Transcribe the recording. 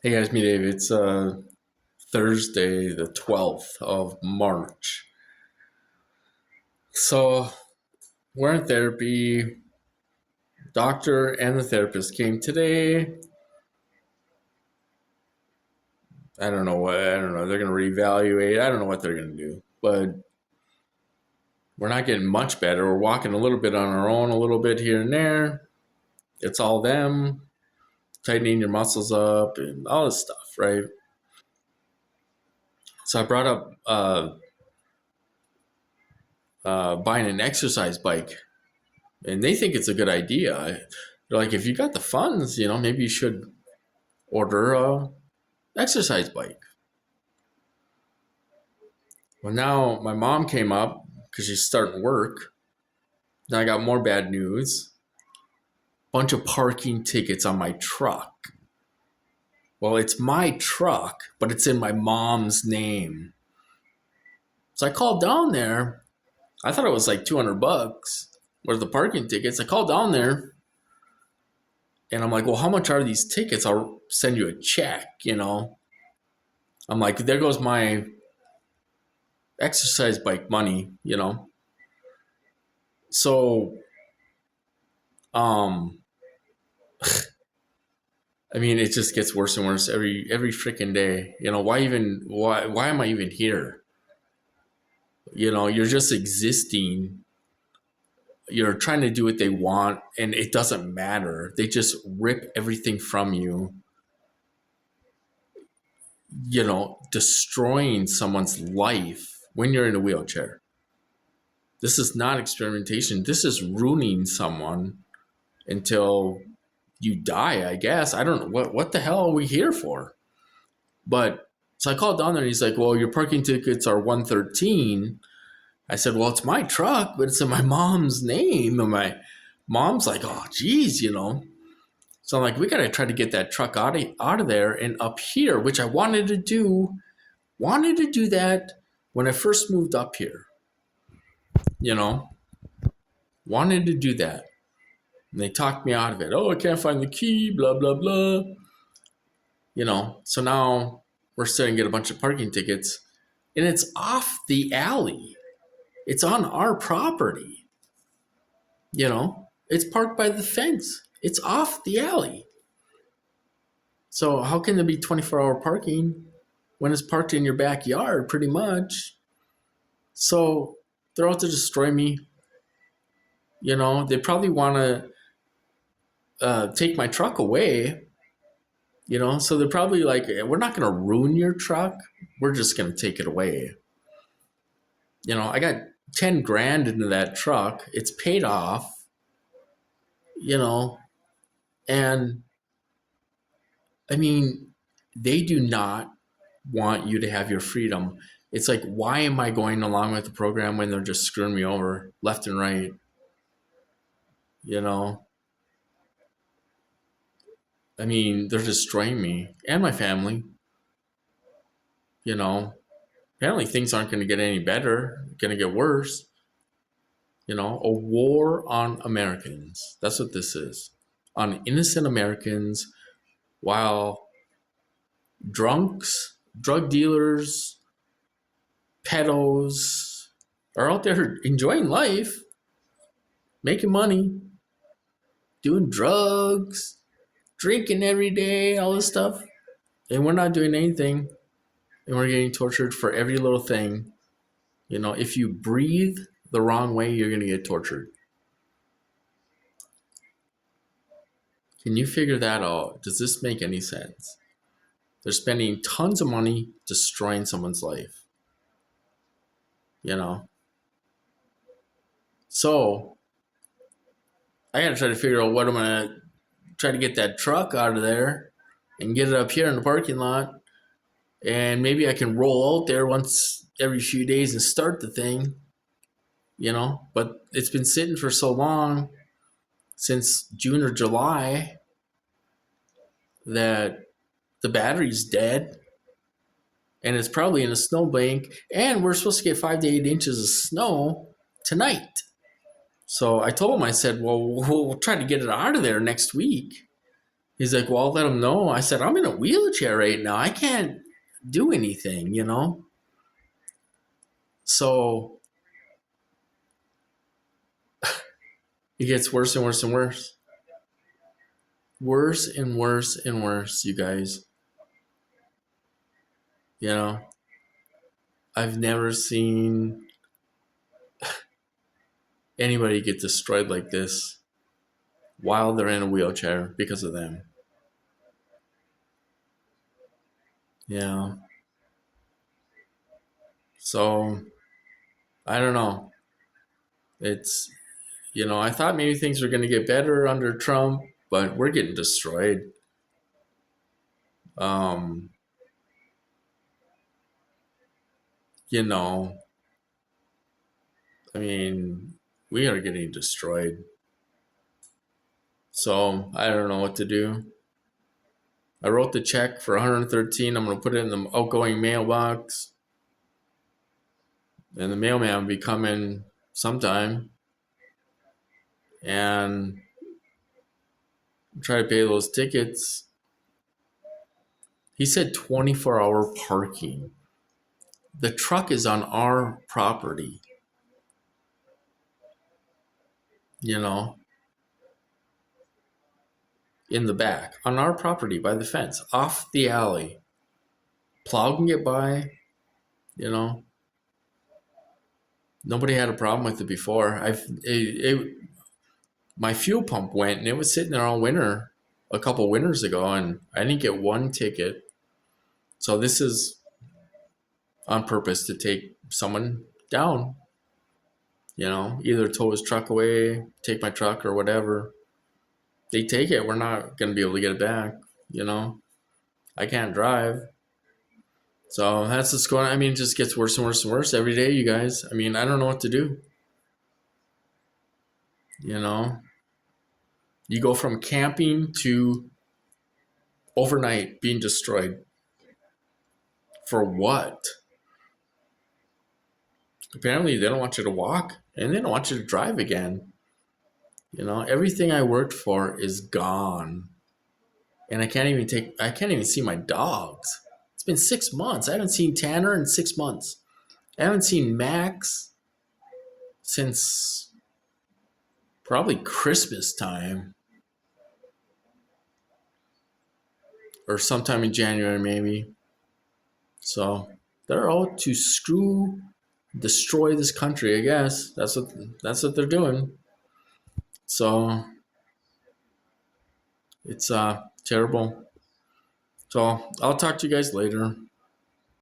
Hey guys, me Dave. It's Thursday, the 12th of March. So we're in therapy. Doctor and the therapist came today. I don't know what. I don't know. They're gonna reevaluate. I don't know what they're gonna do, but we're not getting much better. We're walking a little bit on our own, a little bit here and there. It's all them tightening your muscles up and all this stuff, right? So I brought up buying an exercise bike, and they think it's a good idea. They're like, if you got the funds, maybe you should order a exercise bike. Well, now my mom came up because she's starting work. Now I got more bad news. Bunch of parking tickets on my truck. Well, it's my truck, but it's in my mom's name. So I called down there. I thought it was like $200 worth the parking tickets. I called down there and I'm like, well, how much are these tickets? I'll send you a check. I'm like, there goes my exercise bike money. So, um, I mean, it just gets worse and worse every freaking day. Why am I even here? You're just existing. You're trying to do what they want, and it doesn't matter. They just rip everything from you. Destroying someone's life when you're in a wheelchair. This is not experimentation. This is ruining someone until you die, I guess. I don't know. What the hell are we here for? But so I called down there and he's like, well, your parking tickets are 113. I said, well, it's my truck, but it's in my mom's name. And my mom's like, oh, geez. So I'm like, we got to try to get that truck out of there and up here, which I wanted to do. Wanted to do that when I first moved up here. You know, wanted to do that. And they talked me out of it. Oh, I can't find the key, blah, blah, blah. So now we're starting to get a bunch of parking tickets and it's off the alley. It's on our property. It's parked by the fence. It's off the alley. So how can there be 24-hour parking when it's parked in your backyard, pretty much? So they're out to destroy me. They probably want to take my truck away. So they're probably like, we're not going to ruin your truck. We're just going to take it away. I got 10 grand into that truck. It's paid off, and I mean, they do not want you to have your freedom. It's like, why am I going along with the program when they're just screwing me over left and right? I mean, they're destroying me and my family. Apparently things aren't going to get any better, going to get worse. A war on Americans. That's what this is. On innocent Americans, while drunks, drug dealers, pedos are out there enjoying life, making money, doing drugs, drinking every day, all this stuff. And we're not doing anything. And we're getting tortured for every little thing. If you breathe the wrong way, you're going to get tortured. Can you figure that out? Does this make any sense? They're spending tons of money destroying someone's life. So I got to try to figure out what I'm going to try to get that truck out of there and get it up here in the parking lot. And maybe I can roll out there once every few days and start the thing, But it's been sitting for so long, since June or July, that the battery's dead. And it's probably in a snowbank. And we're supposed to get 5 to 8 inches of snow tonight. So I told him, I said, well, we'll try to get it out of there next week. He's like, well, I'll let him know. I said, I'm in a wheelchair right now. I can't do anything, you know? So it gets worse and worse and worse. Worse and worse and worse, you guys. You know, I've never seen anybody get destroyed like this while they're in a wheelchair because of them. Yeah. So I don't know. It's, I thought maybe things were going to get better under Trump, but we're getting destroyed. Um, you know, I mean, we are getting destroyed. So I don't know what to do. I wrote the check for 113. I'm going to put it in the outgoing mailbox, and the mailman will be coming sometime and try to pay those tickets. He said 24-hour parking. The truck is on our property, you know, in the back, on our property by the fence, off the alley. Plow can get by, you know. Nobody had a problem with it before. My fuel pump went and it was sitting there all winter, a couple winters ago, and I didn't get one ticket. So this is on purpose to take someone down, either tow his truck away, take my truck or whatever. They take it, we're not going to be able to get it back, I can't drive. So that's what's going on. I mean, it just gets worse and worse and worse every day, you guys. I mean, I don't know what to do. You go from camping to overnight being destroyed. For what? Apparently, they don't want you to walk and they don't want you to drive again. Everything I worked for is gone. And I can't even see my dogs. It's been 6 months. I haven't seen Tanner in 6 months. I haven't seen Max since probably Christmas time. Or sometime in January, maybe. So they're out to destroy this country, I guess. That's what they're doing. So it's terrible. So I'll talk to you guys later.